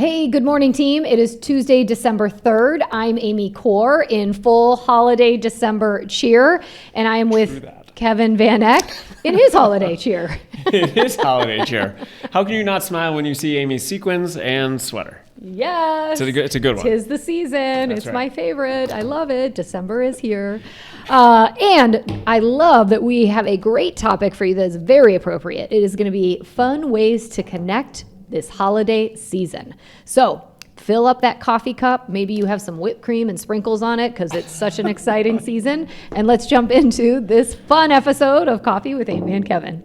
Hey, good morning, team. It is Tuesday, December 3rd. I'm Amy Corr in full holiday December cheer, and I am with Kevin Van Eck in his holiday cheer. It is holiday cheer. How can you not smile when you see Amy's sequins and sweater? Yes. It's a good one. 'Tis the season. That's it's right. my favorite. I love it. December is here. And I love that we have a great topic for you that is very appropriate. It is going to be fun ways to connect this holiday season. So fill up that coffee cup. Maybe you have some whipped cream and sprinkles on it because it's such an exciting season. And let's jump into this fun episode of Coffee with Amy and Kevin.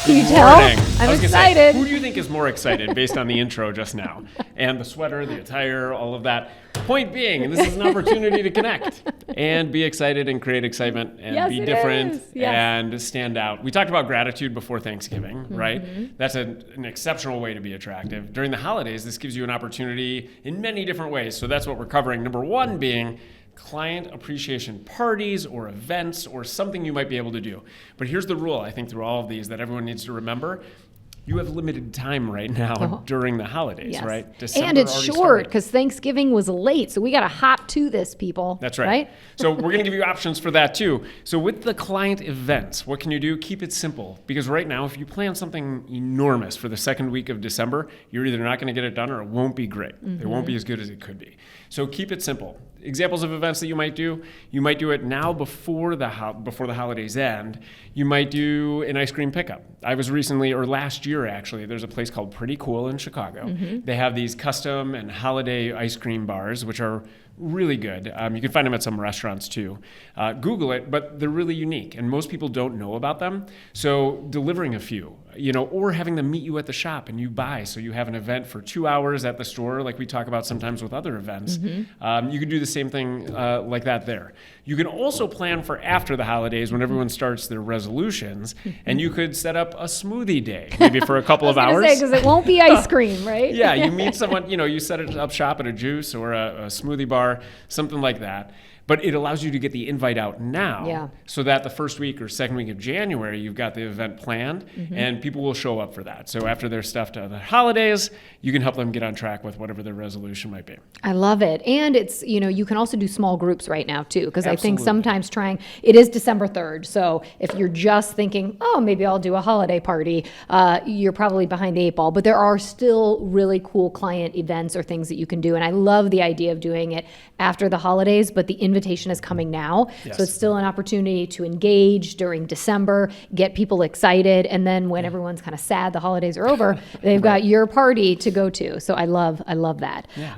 Can you tell? Morning. I'm I was gonna excited. Say, who do you think is more excited based on the intro just now? And the sweater, the attire, all of that. Point being, this is an opportunity to connect and be excited and create excitement and Yes, be it different is. Yes. and stand out. We talked about gratitude before Thanksgiving, right? That's an exceptional way to be attractive. During the holidays, this gives you an opportunity in many different ways. So that's what we're covering. Number one being client appreciation parties or events or something you might be able to do. But here's the rule, I think, through all of these that everyone needs to remember. You have limited time right now during the holidays, Yes. right? December And it's already short started. because Thanksgiving was late. So we got to hop to this, people. That's right. So we're going to give you options for that too. So with the client events, what can you do? Keep it simple. Because right now, if you plan something enormous for the second week of December, you're either not going to get it done or it won't be great. It won't be as good as it could be. So keep it simple. Examples of events that you might do it now before the holidays end. You might do an ice cream pickup. I was recently, or last year actually, there's a place called Pretty Cool in Chicago. They have these custom and holiday ice cream bars, which are really good. You can find them at some restaurants too. Google it, but they're really unique and most people don't know about them. So delivering a few, or having them meet you at the shop and you buy. So you have an event for 2 hours at the store, like we talk about sometimes with other events. You can do the same thing like that there. You can also plan for after the holidays when everyone starts their resolutions, and you could set up a smoothie day, maybe for a couple of hours. Because it won't be ice cream, right? Yeah, you meet someone, you set it up shop at a juice or a smoothie bar, something like that. But it allows you to get the invite out now so that the first week or second week of January, you've got the event planned and people will show up for that. So after they're stuffed to the holidays, you can help them get on track with whatever their resolution might be. I love it. And it's, you can also do small groups right now too, because I think sometimes it is December 3rd. So if you're just thinking, oh, maybe I'll do a holiday party, you're probably behind the eight ball. But there are still really cool client events or things that you can do. And I love the idea of doing it after the holidays, but the invitation is coming now. Yes. So it's still an opportunity to engage during December, get people excited. And then when everyone's kind of sad, the holidays are over, they've got your party to go to. So I love that. Yeah.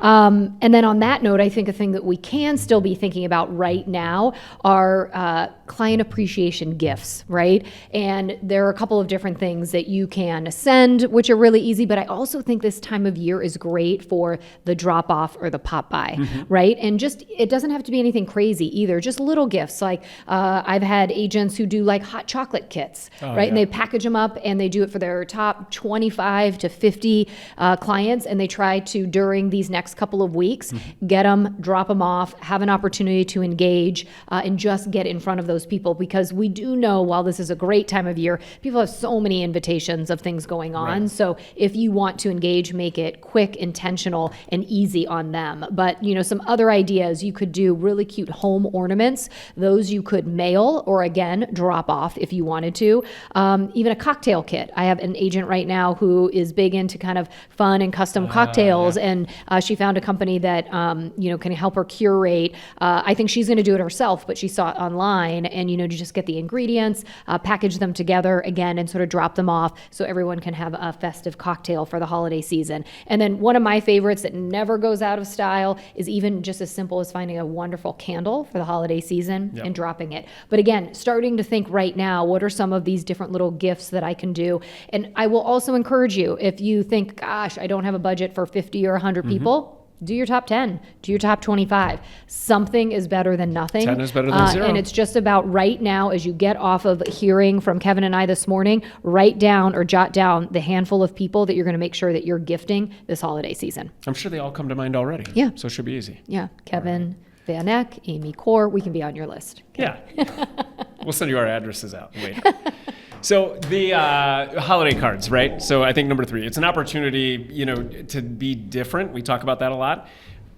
And then on that note, I think a thing that we can still be thinking about right now are client appreciation gifts, right? And there are a couple of different things that you can send, which are really easy, but I also think this time of year is great for the drop off or the pop by, right? And just, it doesn't have to be anything crazy either, just little gifts. Like I've had agents who do like hot chocolate kits, right? Yeah. And they package them up and they do it for their top 25 to 50 clients. And they try to, during these next couple of weeks, get them, drop them off, have an opportunity to engage and just get in front of those people. Because we do know, while this is a great time of year, people have so many invitations of things going on. Right. So if you want to engage, make it quick, intentional, and easy on them. But some other ideas, you could do really cute home ornaments. Those you could mail or again, drop off if you wanted to. Even a cocktail kit. I have an agent right now who is big into kind of fun and custom cocktails. And she found a company that, can help her curate. I think she's going to do it herself, but she saw it online and, to just get the ingredients, package them together again and sort of drop them off so everyone can have a festive cocktail for the holiday season. And then one of my favorites that never goes out of style is even just as simple as finding a wonderful candle for the holiday season and dropping it. But again, starting to think right now, what are some of these different little gifts that I can do? And I will also encourage you, if you think, gosh, I don't have a budget for 50 or 100 people, Do your top 10, do your top 25. Something is better than nothing. 10 is better than 0. And it's just about right now, as you get off of hearing from Kevin and I this morning, write down or jot down the handful of people that you're going to make sure that you're gifting this holiday season. I'm sure they all come to mind already. Yeah. So it should be easy. Yeah. Kevin Van Eck, Amy Corr, we can be on your list. Yeah. We'll send you our addresses out later. So the holiday cards, right? So I think number 3, it's an opportunity, to be different. We talk about that a lot.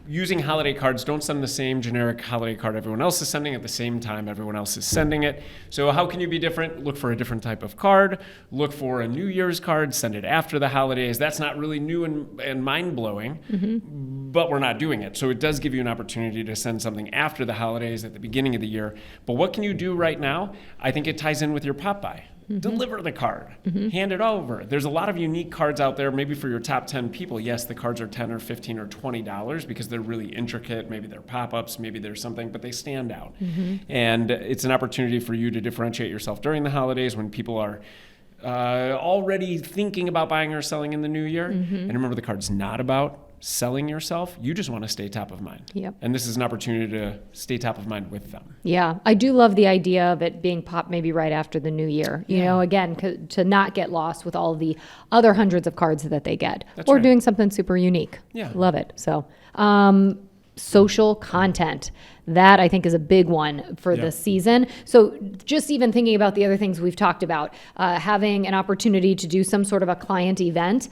Using holiday cards, don't send the same generic holiday card everyone else is sending at the same time everyone else is sending it. So how can you be different? Look for a different type of card. Look for a New Year's card. Send it after the holidays. That's not really new and mind-blowing, but we're not doing it. So it does give you an opportunity to send something after the holidays at the beginning of the year. But what can you do right now? I think it ties in with your pop-by. Deliver the card, hand it over. There's a lot of unique cards out there, maybe for your top 10 people. Yes, the cards are $10 or $15 or $20 because they're really intricate. Maybe they're pop-ups, maybe there's something, but they stand out. And it's an opportunity for you to differentiate yourself during the holidays when people are already thinking about buying or selling in the new year. And remember, the card's not about selling yourself. You just want to stay top of mind. Yep. And this is an opportunity to stay top of mind with them. Yeah, I do love the idea of it being popped maybe right after the new year. You know, again, to not get lost with all the other hundreds of cards that they get. That's or right. doing something super unique. Yeah. Love it. So, social content. That I think is a big one for this season. So just even thinking about the other things we've talked about, having an opportunity to do some sort of a client event,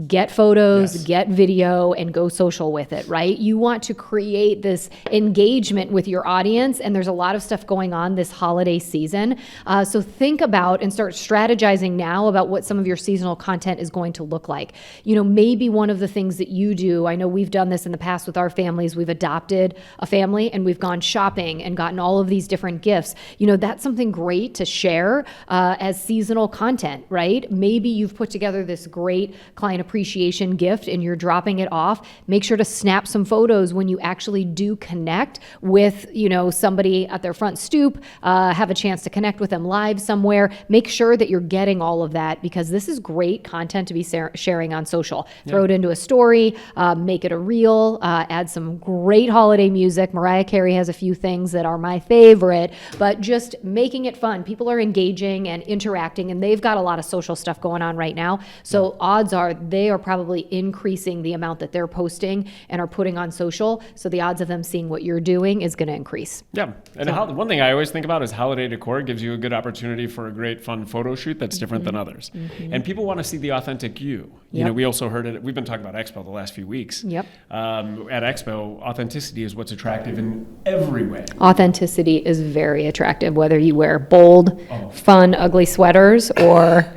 get photos, get video, and go social with it, right? You want to create this engagement with your audience, and there's a lot of stuff going on this holiday season. So think about and start strategizing now about what some of your seasonal content is going to look like. Maybe one of the things that you do, I know we've done this in the past with our families, we've adopted a family and we've gone shopping and gotten all of these different gifts. That's something great to share as seasonal content, right? Maybe you've put together this great client appreciation gift and you're dropping it off. Make sure to snap some photos when you actually do connect with, somebody at their front stoop, have a chance to connect with them live somewhere. Make sure that you're getting all of that because this is great content to be sharing on social. Throw it into a story, make it a reel, add some great holiday music. Mariah Carey has a few things that are my favorite, but just making it fun. People are engaging and interacting and they've got a lot of social stuff going on right now. So odds are they are probably increasing the amount that they're posting and are putting on social. So the odds of them seeing what you're doing is going to increase. Yeah. And one thing I always think about is holiday decor gives you a good opportunity for a great fun photo shoot that's different than others. And people want to see the authentic you. We also heard it. We've been talking about Expo the last few weeks. Yep. At Expo, authenticity is what's attractive in every way. Authenticity is very attractive, whether you wear bold, fun, ugly sweaters or...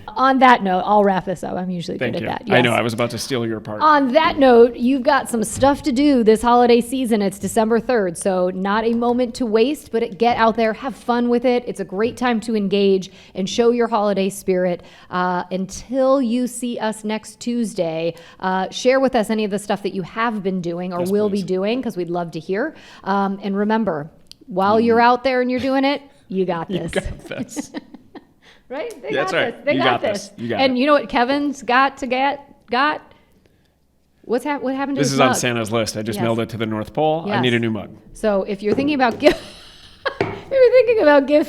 On that note, I'll wrap this up. I'm usually good at that. Yes. I know. I was about to steal your part. On that note, you've got some stuff to do this holiday season. It's December 3rd, so not a moment to waste, but get out there, have fun with it. It's a great time to engage and show your holiday spirit. Until you see us next Tuesday, share with us any of the stuff that you have been doing or will be doing, because we'd love to hear. And remember, while you're out there and you're doing it, you got this. You got this. Right? They That's got right. this. They You got got this. this. You got and it. you know what Kevin's got? What happened to This his is mug? on Santa's list. I just mailed it to the North Pole. I Yes. need a new mug. So if you're thinking about gift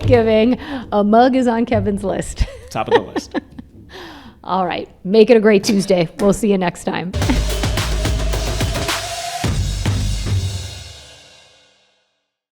giving, a mug is on Kevin's list. Top of the list. All right. Make it a great Tuesday. We'll see you next time.